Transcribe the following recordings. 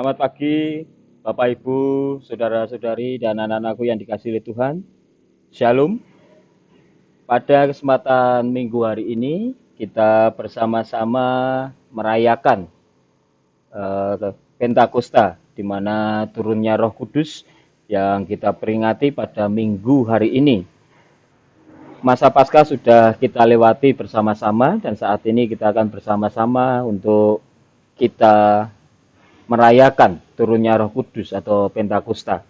Selamat pagi, Bapak Ibu, saudara-saudari, dan anak-anakku yang dikasihi oleh Tuhan. Shalom. Pada kesempatan minggu hari ini, kita bersama-sama merayakan Pentakosta, di mana turunnya Roh Kudus yang kita peringati pada minggu hari ini. Masa Paskah sudah kita lewati bersama-sama, dan saat ini kita akan bersama-sama untuk kita merayakan turunnya Roh Kudus atau Pentakosta.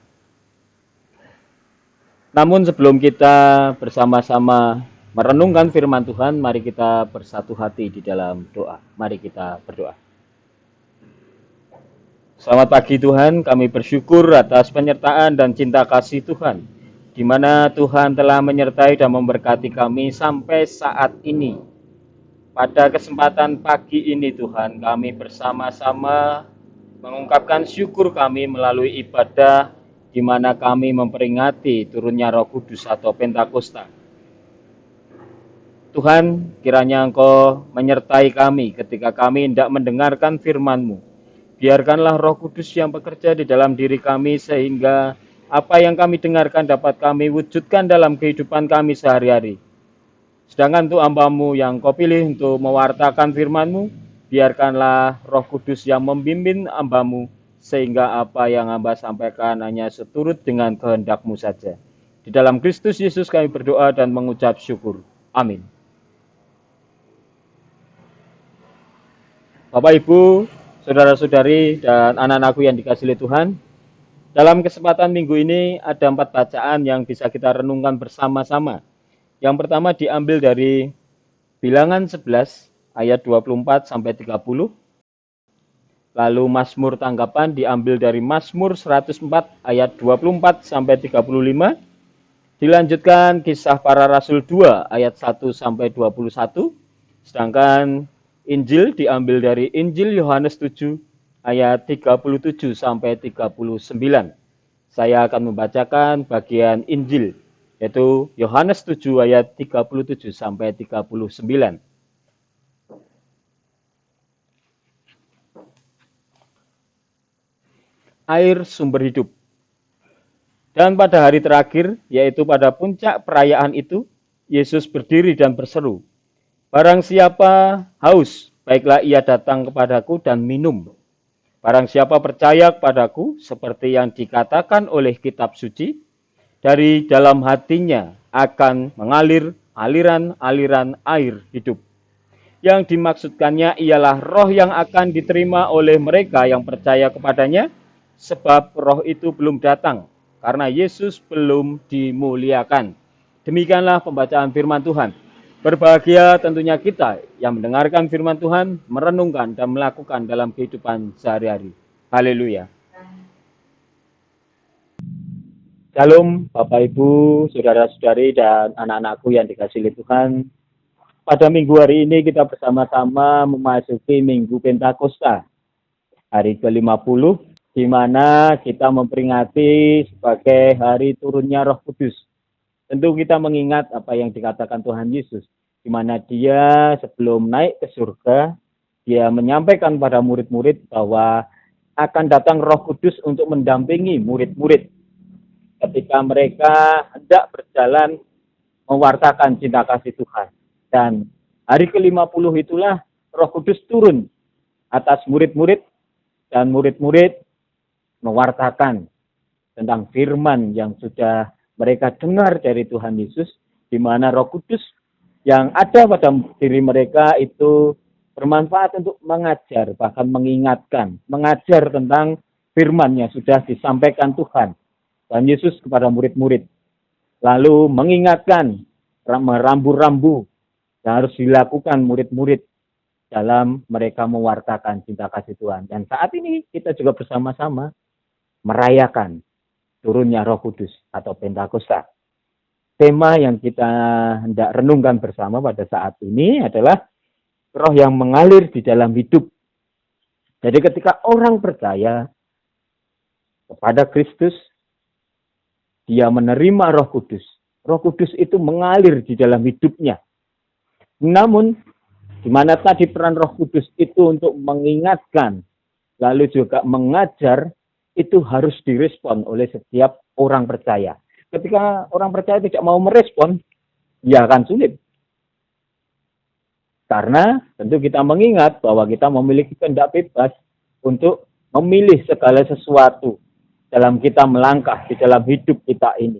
Namun sebelum kita bersama-sama merenungkan firman Tuhan, mari kita bersatu hati di dalam doa. Mari kita berdoa. Selamat pagi Tuhan, kami bersyukur atas penyertaan dan cinta kasih Tuhan, di mana Tuhan telah menyertai dan memberkati kami sampai saat ini. Pada kesempatan pagi ini Tuhan, kami bersama-sama mengungkapkan syukur kami melalui ibadah di mana kami memperingati turunnya Roh Kudus atau Pentakosta. Tuhan, kiranya Engkau menyertai kami ketika kami hendak mendengarkan firman-Mu. Biarkanlah Roh Kudus yang bekerja di dalam diri kami sehingga apa yang kami dengarkan dapat kami wujudkan dalam kehidupan kami sehari-hari. Sedangkan untuk hamba-Mu yang Kau pilih untuk mewartakan firman-Mu, biarkanlah Roh Kudus yang membimbing hamba-Mu sehingga apa yang hamba sampaikan hanya seturut dengan kehendak-Mu saja. Di dalam Kristus Yesus kami berdoa dan mengucap syukur. Amin. Bapak Ibu, saudara-saudari, dan anak-anakku yang dikasihi Tuhan, dalam kesempatan minggu ini ada 4 bacaan yang bisa kita renungkan bersama-sama. Yang pertama diambil dari Bilangan 11 ayat 24 sampai 30. Lalu Mazmur tanggapan diambil dari Mazmur 104 ayat 24 sampai 35. Dilanjutkan Kisah Para Rasul 2 ayat 1 sampai 21. Sedangkan Injil diambil dari Injil Yohanes 7 ayat 37 sampai 39. Saya akan membacakan bagian Injil, yaitu Yohanes 7 ayat 37 sampai 39. Air sumber hidup. Dan pada hari terakhir, yaitu pada puncak perayaan itu, Yesus berdiri dan berseru, "Barang siapa haus, baiklah ia datang kepadaku dan minum. Barang siapa percaya kepadaku, seperti yang dikatakan oleh kitab suci, dari dalam hatinya akan mengalir aliran-aliran air hidup." Yang dimaksudkannya ialah roh yang akan diterima oleh mereka yang percaya kepadanya, sebab roh itu belum datang, karena Yesus belum dimuliakan. Demikianlah pembacaan firman Tuhan. Berbahagia tentunya kita yang mendengarkan firman Tuhan, merenungkan dan melakukan dalam kehidupan sehari-hari. Haleluya. Shalom Bapak Ibu, saudara-saudari, dan anak-anakku yang dikasihi Tuhan. Pada minggu hari ini kita bersama-sama memasuki Minggu Pentakosta, hari ke-50, di mana kita memperingati sebagai hari turunnya Roh Kudus. Tentu kita mengingat apa yang dikatakan Tuhan Yesus, di mana Dia sebelum naik ke surga, Dia menyampaikan pada murid-murid bahwa akan datang Roh Kudus untuk mendampingi murid-murid ketika mereka hendak berjalan mewartakan cinta kasih Tuhan. Dan hari ke-50 itulah Roh Kudus turun atas murid-murid, dan murid-murid mewartakan tentang firman yang sudah mereka dengar dari Tuhan Yesus, di mana Roh Kudus yang ada pada diri mereka itu bermanfaat untuk mengajar, bahkan mengingatkan, mengajar tentang firman yang sudah disampaikan Tuhan dan Yesus kepada murid-murid. Lalu mengingatkan rambu-rambu yang harus dilakukan murid-murid dalam mereka mewartakan cinta kasih Tuhan. Dan saat ini kita juga bersama-sama merayakan turunnya Roh Kudus atau Pentakosta. Tema yang kita hendak renungkan bersama pada saat ini adalah roh yang mengalir di dalam hidup. Jadi ketika orang percaya kepada Kristus, dia menerima Roh Kudus. Roh Kudus itu mengalir di dalam hidupnya. Namun, di mana tadi peran Roh Kudus itu untuk mengingatkan, lalu juga mengajar, itu harus direspon oleh setiap orang percaya. Ketika orang percaya tidak mau merespon, ya akan sulit. Karena tentu kita mengingat bahwa kita memiliki kehendak bebas untuk memilih segala sesuatu dalam kita melangkah di dalam hidup kita ini.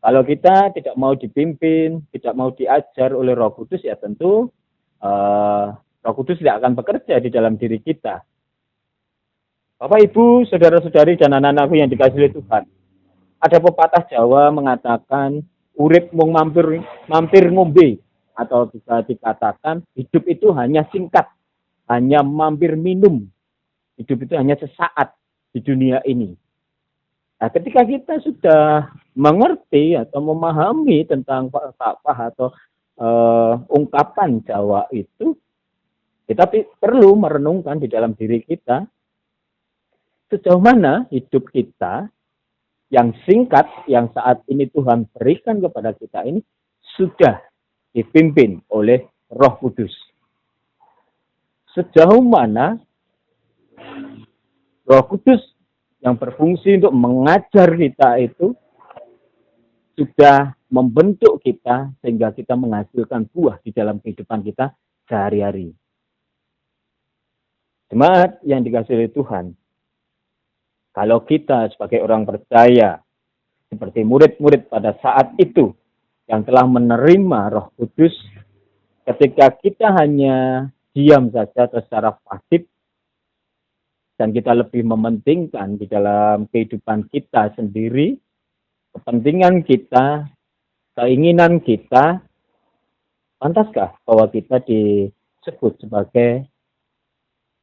Kalau kita tidak mau dipimpin, tidak mau diajar oleh Roh Kudus, ya tentu Roh Kudus tidak akan bekerja di dalam diri kita. Bapak, Ibu, saudara-saudari, dan anak-anakku yang dikasihi oleh Tuhan. Ada pepatah Jawa mengatakan, urip mung mampir ngombe, atau bisa dikatakan hidup itu hanya singkat, hanya mampir minum. Hidup itu hanya sesaat di dunia ini. Nah, ketika kita sudah mengerti atau memahami tentang falsafah atau ungkapan Jawa itu, kita perlu merenungkan di dalam diri kita, sejauh mana hidup kita yang singkat, yang saat ini Tuhan berikan kepada kita ini, sudah dipimpin oleh Roh Kudus. Sejauh mana Roh Kudus yang berfungsi untuk mengajar kita itu sudah membentuk kita sehingga kita menghasilkan buah di dalam kehidupan kita sehari-hari. Jemaat yang dikasihi Tuhan, kalau kita sebagai orang percaya, seperti murid-murid pada saat itu, yang telah menerima Roh Kudus, ketika kita hanya diam saja atau secara pasif, dan kita lebih mementingkan di dalam kehidupan kita sendiri, kepentingan kita, keinginan kita, pantaskah bahwa kita disebut sebagai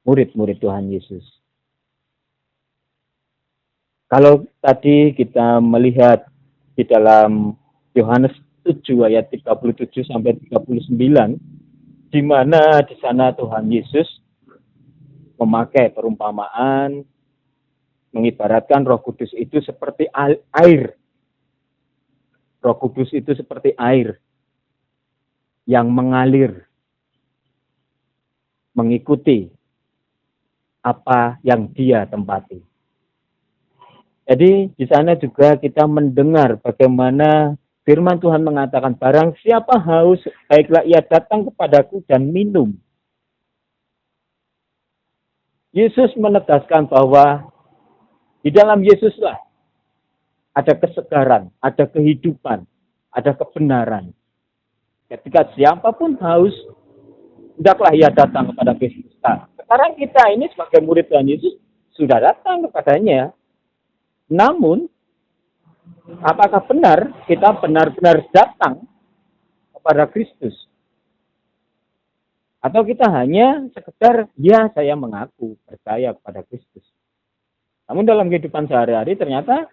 murid-murid Tuhan Yesus? Kalau tadi kita melihat di dalam Yohanes 7 ayat 37 sampai 39, di mana di sana Tuhan Yesus memakai perumpamaan, mengibaratkan Roh Kudus itu seperti air. Roh Kudus itu seperti air yang mengalir, mengikuti apa yang Dia tempati. Jadi di sana juga kita mendengar bagaimana firman Tuhan mengatakan, barang siapa haus, baiklah ia datang kepadaku dan minum. Yesus menegaskan bahwa di dalam Yesuslah ada kesegaran, ada kehidupan, ada kebenaran. Ketika siapapun haus, hendaklah ia datang kepada Kristus. Nah, sekarang kita ini sebagai murid Tuhan Yesus sudah datang kepadanya. Namun, apakah benar kita benar-benar datang kepada Kristus? Atau kita hanya sekedar, ya saya mengaku percaya kepada Kristus. Namun dalam kehidupan sehari-hari ternyata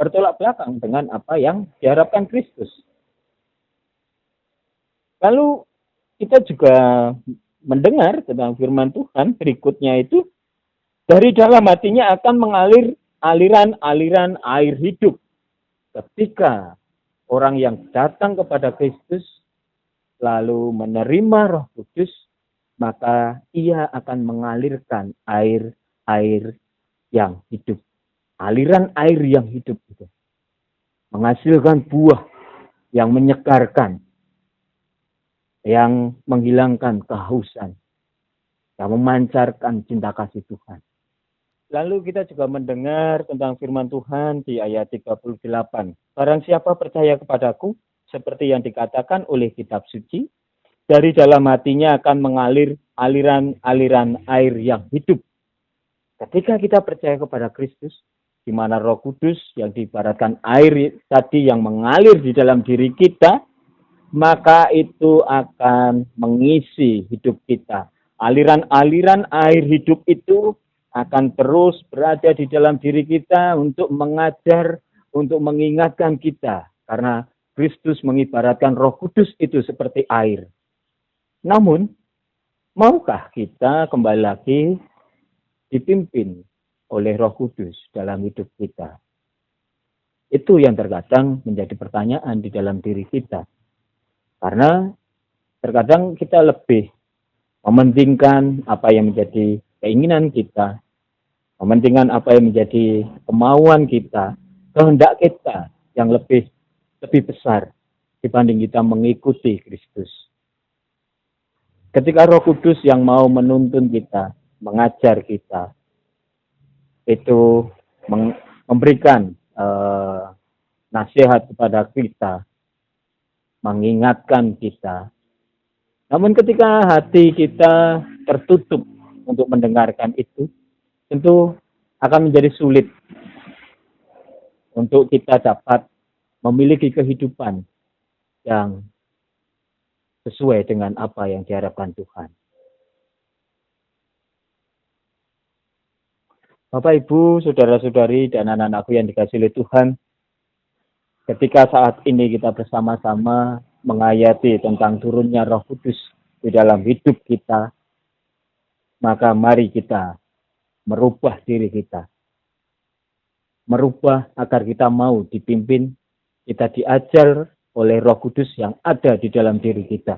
bertolak belakang dengan apa yang diharapkan Kristus. Lalu kita juga mendengar tentang firman Tuhan berikutnya itu, dari dalam hatinya akan mengalir aliran-aliran air hidup. Ketika orang yang datang kepada Kristus lalu menerima Roh Kudus, maka ia akan mengalirkan air-air yang hidup. Aliran air yang hidup itu menghasilkan buah yang menyegarkan, yang menghilangkan kehausan, yang memancarkan cinta kasih Tuhan. Lalu kita juga mendengar tentang firman Tuhan di ayat 38. Barang siapa percaya kepadaku, seperti yang dikatakan oleh kitab suci, dari dalam hatinya akan mengalir aliran-aliran air yang hidup. Ketika kita percaya kepada Kristus, di mana Roh Kudus yang diibaratkan air tadi yang mengalir di dalam diri kita, maka itu akan mengisi hidup kita. Aliran-aliran air hidup itu akan terus berada di dalam diri kita untuk mengajar, untuk mengingatkan kita. Karena Kristus mengibaratkan Roh Kudus itu seperti air. Namun, maukah kita kembali lagi dipimpin oleh Roh Kudus dalam hidup kita? Itu yang terkadang menjadi pertanyaan di dalam diri kita. Karena terkadang kita lebih mementingkan apa yang menjadi keinginan kita, mementingkan apa yang menjadi kemauan kita, kehendak kita yang lebih besar dibanding kita mengikuti Kristus. Ketika Roh Kudus yang mau menuntun kita, mengajar kita, itu memberikan nasihat kepada kita, mengingatkan kita. Namun ketika hati kita tertutup untuk mendengarkan itu, tentu akan menjadi sulit untuk kita dapat memiliki kehidupan yang sesuai dengan apa yang diharapkan Tuhan. Bapak, Ibu, saudara-saudari, dan anak-anakku yang dikasihi oleh Tuhan, ketika saat ini kita bersama-sama menghayati tentang turunnya Roh Kudus di dalam hidup kita, maka mari kita merubah diri kita. Merubah agar kita mau dipimpin, kita diajar oleh Roh Kudus yang ada di dalam diri kita.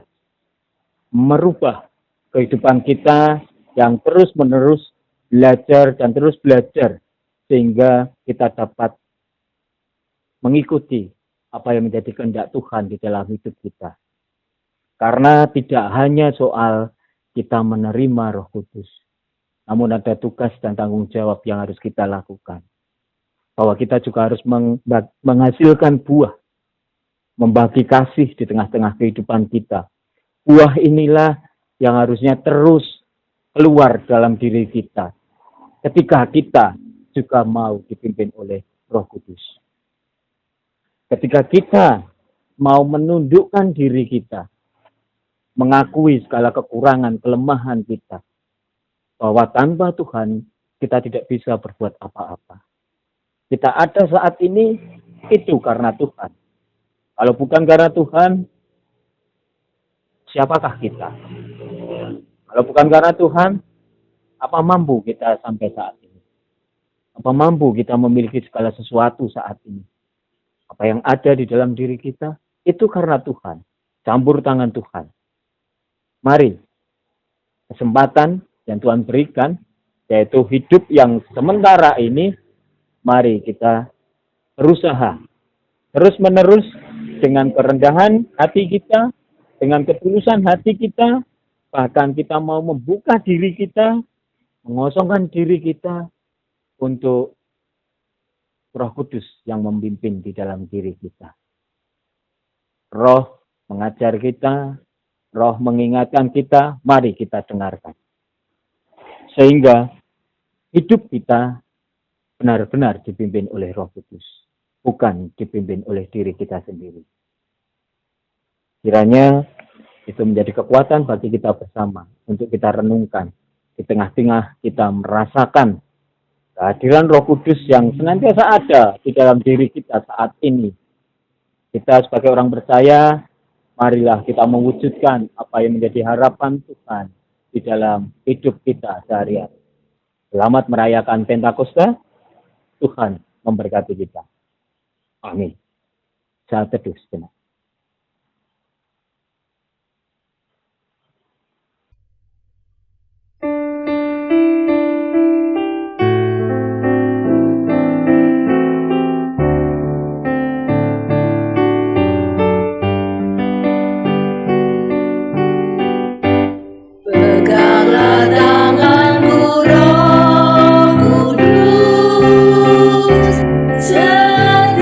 Merubah kehidupan kita yang terus-menerus belajar dan terus belajar, sehingga kita dapat mengikuti apa yang menjadi kehendak Tuhan di dalam hidup kita. Karena tidak hanya soal kita menerima Roh Kudus, namun ada tugas dan tanggung jawab yang harus kita lakukan. Bahwa kita juga harus menghasilkan buah, membagi kasih di tengah-tengah kehidupan kita. Buah inilah yang harusnya terus keluar dalam diri kita, ketika kita juga mau dipimpin oleh Roh Kudus. Ketika kita mau menundukkan diri kita, mengakui segala kekurangan, kelemahan kita, bahwa tanpa Tuhan kita tidak bisa berbuat apa-apa. Kita ada saat ini itu karena Tuhan. Kalau bukan karena Tuhan, siapakah kita? Kalau bukan karena Tuhan, apa mampu kita sampai saat ini? Apa mampu kita memiliki segala sesuatu saat ini? Apa yang ada di dalam diri kita, itu karena Tuhan. Campur tangan Tuhan. Mari, kesempatan yang Tuhan berikan, yaitu hidup yang sementara ini, mari kita berusaha terus-menerus dengan kerendahan hati kita, dengan ketulusan hati kita, bahkan kita mau membuka diri kita, mengosongkan diri kita untuk Roh Kudus yang memimpin di dalam diri kita. Roh mengajar kita, Roh mengingatkan kita, mari kita dengarkan. Sehingga hidup kita benar-benar dipimpin oleh Roh Kudus, bukan dipimpin oleh diri kita sendiri. Kiranya itu menjadi kekuatan bagi kita bersama untuk kita renungkan. Di tengah-tengah kita merasakan kehadiran Roh Kudus yang senantiasa ada di dalam diri kita saat ini. Kita sebagai orang percaya, marilah kita mewujudkan apa yang menjadi harapan Tuhan di dalam hidup kita sehari-hari. Selamat merayakan Pentakosta. Tuhan memberkati kita. Amin. Saat teduh sejenak. Peganglah tanganmu, Roh Kudus, setiap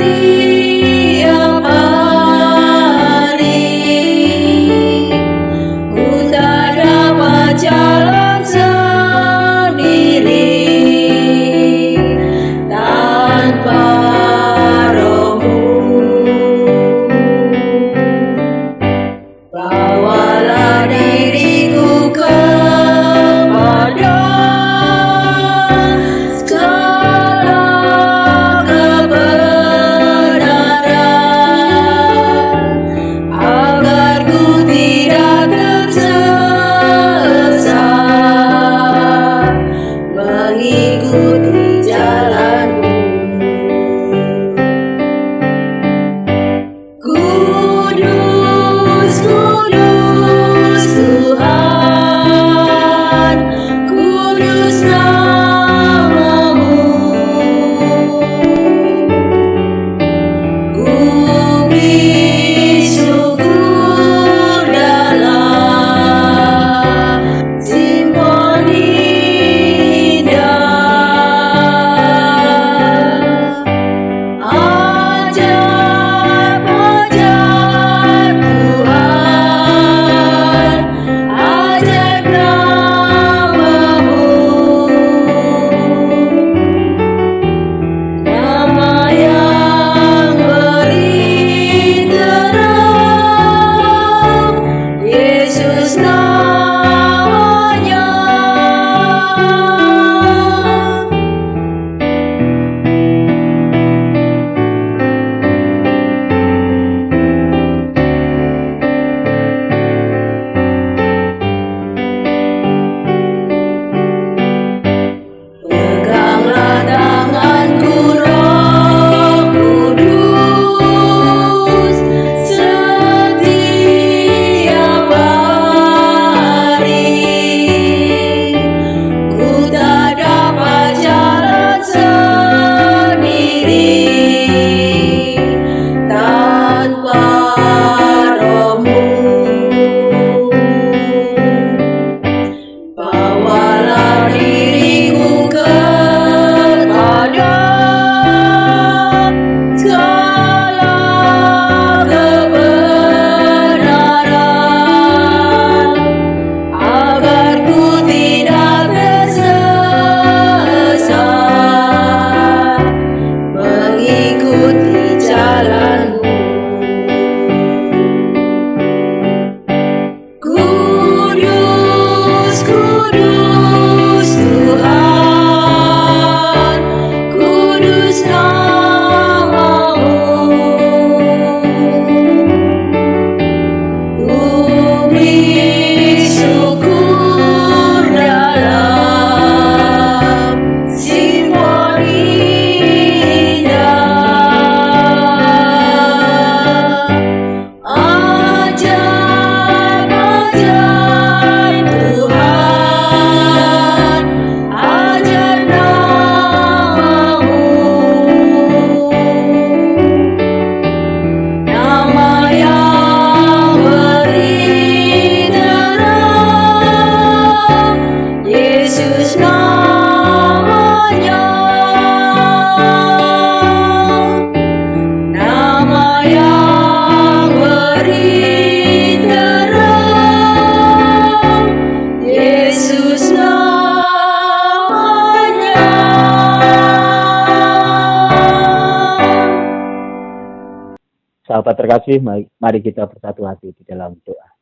Sahabat terkasih, mari kita bersatu hati di dalam doa.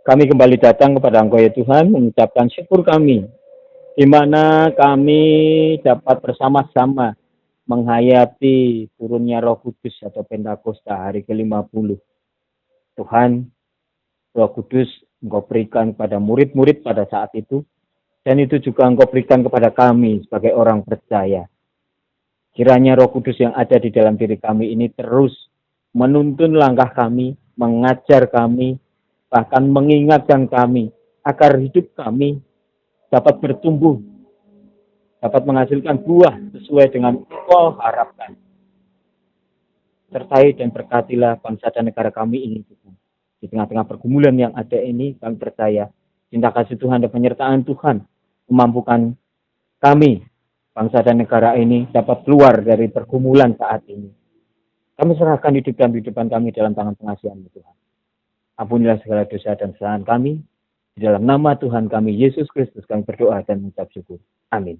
Kami kembali datang kepada Engkau ya Tuhan, mengucapkan syukur kami, di mana kami dapat bersama-sama menghayati turunnya Roh Kudus atau Pentakosta hari ke-50. Tuhan, Roh Kudus Engkau berikan kepada murid-murid pada saat itu, dan itu juga Engkau berikan kepada kami sebagai orang percaya. Kiranya Roh Kudus yang ada di dalam diri kami ini terus menuntun langkah kami, mengajar kami, bahkan mengingatkan kami agar hidup kami dapat bertumbuh, dapat menghasilkan buah sesuai dengan Engkau harapkan. Sertai dan berkatilah bangsa dan negara kami ini, Tuhan. Di tengah-tengah pergumulan yang ada ini, kami percaya cinta kasih Tuhan dan penyertaan Tuhan memampukan kami, bangsa dan negara ini, dapat keluar dari pergumulan saat ini. Kami serahkan hidup dan kehidupan kami dalam tangan pengasihan-Mu, Tuhan. Ampunilah segala dosa dan kesalahan kami. Di dalam nama Tuhan kami, Yesus Kristus, kami berdoa dan mengucap syukur. Amin.